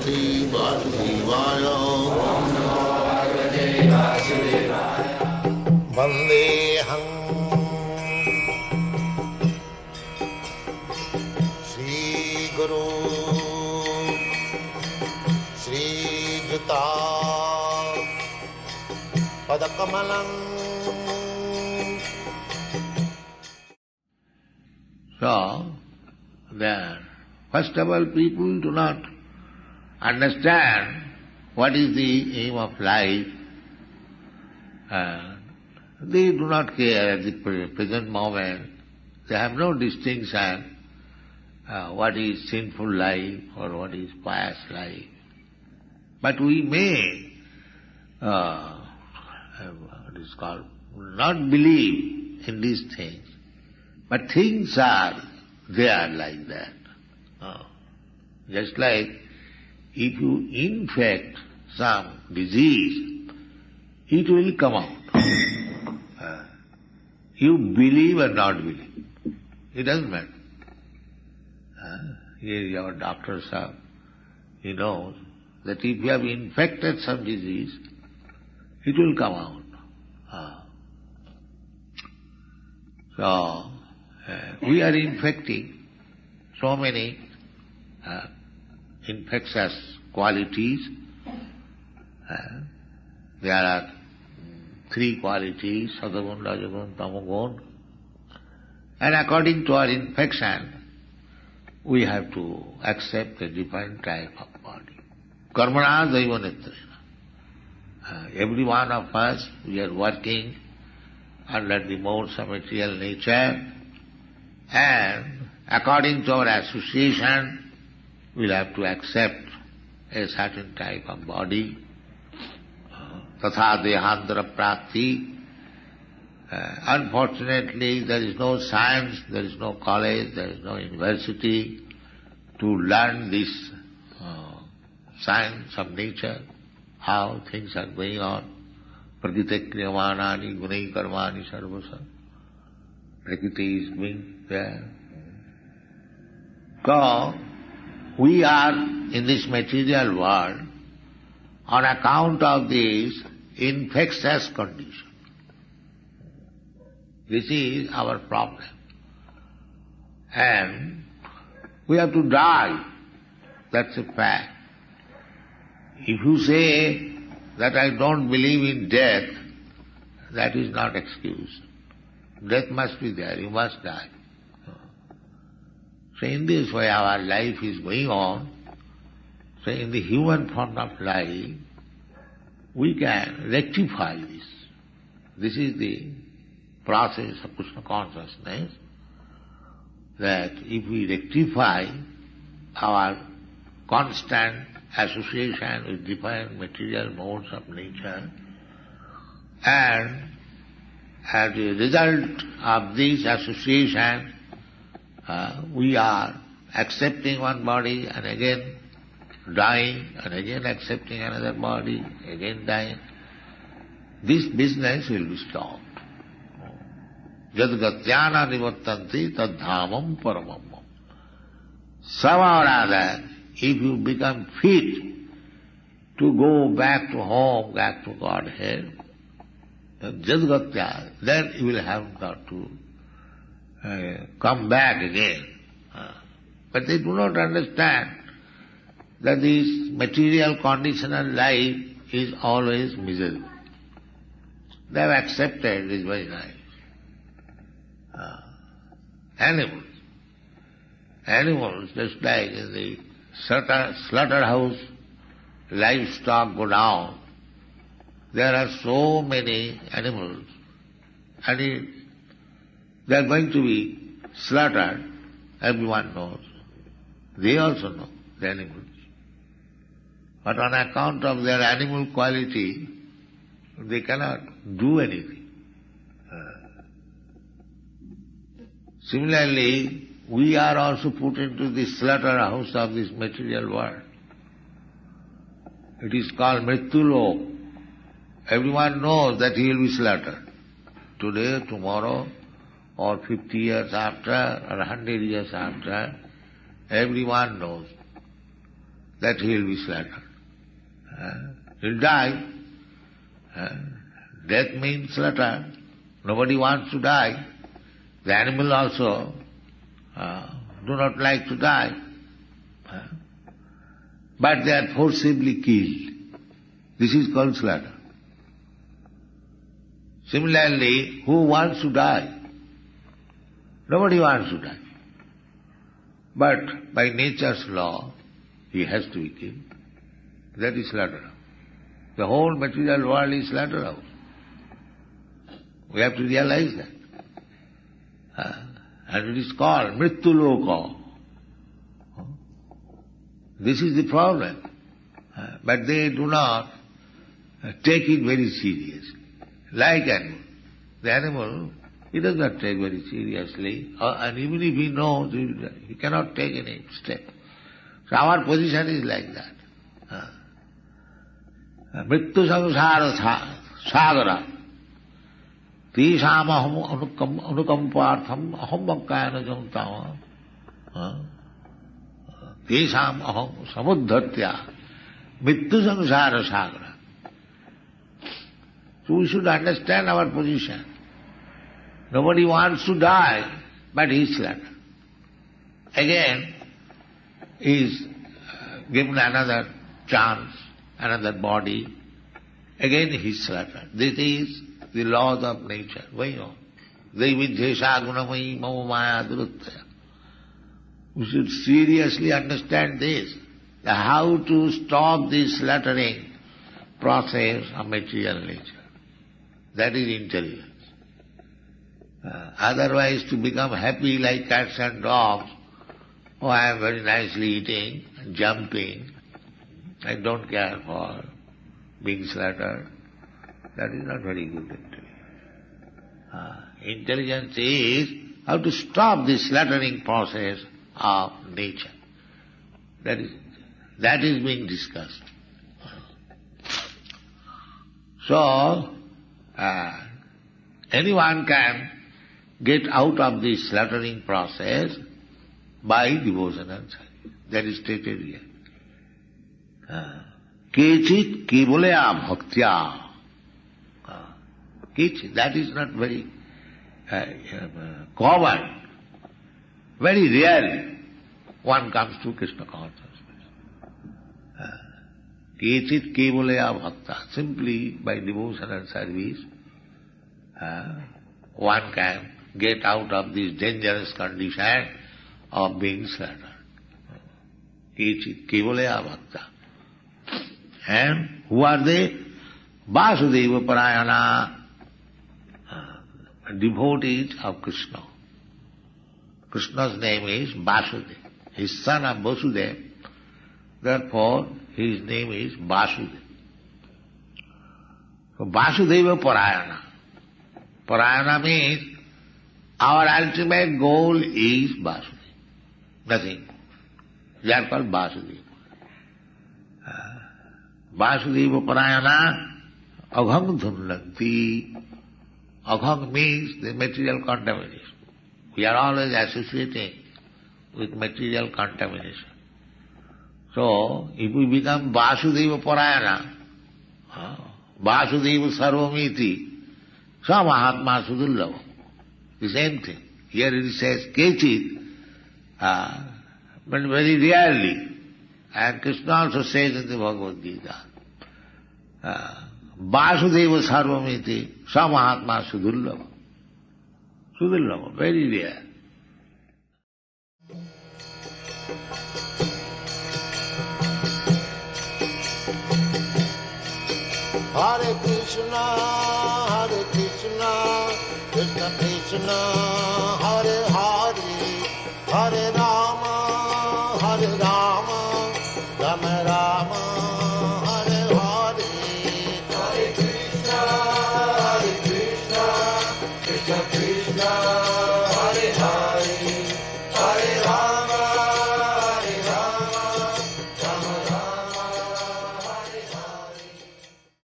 Bhagavate Vasudevaya. Vandeham Shri Guru Shri Juta Padakamalam. So, there, first of all, people do not understand what is the aim of life. They do not care at the present moment. They have no distinction what is sinful life or what is pious life. But we may, what is called, not believe in these things. But things are there like that. Just like if you infect some disease, it will come out. You believe or not believe, it doesn't matter. Here our doctors have, he knows that if you have infected some disease, it will come out. So, we are infecting so many infectious qualities. There are 3 qualities, Satagun, Rajagun, Tamagun. And according to our infection, we have to accept a different type of body. Karmana Daivanetrena. Every one of us, we are working under the modes of material nature, and according to our association, we'll have to accept a certain type of body. Tatha dehandara prati. Unfortunately, there is no science, there is no college, there is no university to learn this science of nature, how things are going on. Prakriti kriyamanani gunai karmani sarvasa. Prakriti is being there. So, we are in this material world on account of this infectious condition. This is our problem. And we have to die. That's a fact. If you say that I don't believe in death, that is not excuse. Death must be there, you must die. So in this way our life is going on. So in the human form of life, we can rectify this. This is the process of Krishna consciousness, that if we rectify our constant association with different material modes of nature, and as a result of this association, we are accepting one body and again dying, and again accepting another body, again dying. This business will be stopped. Jadgatyana nivattanti tadhamam paramam. Somehow or other, if you become fit to go back to home, back to Godhead, Jadgatya, then you will have got to come back again. But they do not understand that this material conditional life is always miserable. They have accepted this very nice. Animals, just like in the slaughterhouse, livestock go down. There are so many animals, and they are going to be slaughtered. Everyone knows. They also know, the animals. But on account of their animal quality, they cannot do anything. Similarly, we are also put into the slaughterhouse of this material world. It is called Mrityulok. Everyone knows that he will be slaughtered. Today, tomorrow, or 50 years after, or 100 years after, everyone knows that he will be slaughtered. He'll die. Death means slaughter. Nobody wants to die. The animal also do not like to die. But they are forcibly killed. This is called slaughter. Similarly, who wants to die? Nobody wants to die. But by nature's law, he has to be killed. That is slaughterhouse. The whole material world is slaughterhouse. We have to realize that. And it is called Mrityu Loka. This is the problem. But they do not take it very seriously. Like animal. The animal, he does not take very seriously, and even if he knows, he cannot take any step. So our position is like that. Mrityu samsara sagara tisham aham anukampartham aham vakkayana jantama tisham aham samuddhatya mrityu samsara sagara. So we should understand our position. Nobody wants to die, but he is slaughtered. Again, he is given another chance, another body. Again he is slaughtered. This is the laws of nature going on. Daividhesha gunamayi mama maya duruttaya. We should seriously understand this, how to stop this slaughtering process of material nature. That is intelligence. Otherwise to become happy like cats and dogs, oh, I am very nicely eating, jumping, I don't care for being slaughtered, that is not very good intelligence. Intelligence is how to stop this slaughtering process of nature. That is being discussed. So, anyone can get out of this slaughtering process by devotion and service. That is stated here. Kechit kevalaya bhaktya. Kechit, that is not very common. Very rarely one comes to Krishna consciousness. Kechit kevalaya bhakta. Simply by devotion and service, one can get out of this dangerous condition of being slaughtered. Kechit kevalaya bhakta. And who are they? Vasudeva Parayana, devotees of Krishna. Krishna's name is Vasudeva. His son of Vasudeva. Therefore, his name is Vasudeva. So Vasudeva Parayana. Parayana means our ultimate goal is Vasudeva. Nothing. They are called Vasudeva. Vasudeva Parayana aghang dhunlanti. Aghang means the material contamination. We are always associating with material contamination. So, if we become Vasudeva Parayana, Vasudeva Sarvamiti, Sa Mahatma Sudullava, the same thing. Here it says Kechit, but very rarely. And Krishna also says in the Bhagavad Gita, Vasudeva Sarvamiti, Sa Mahatma Sudullava. Sudullava, very rare. Hare Krishna, Krishna Krishna, Hare Hare, Hare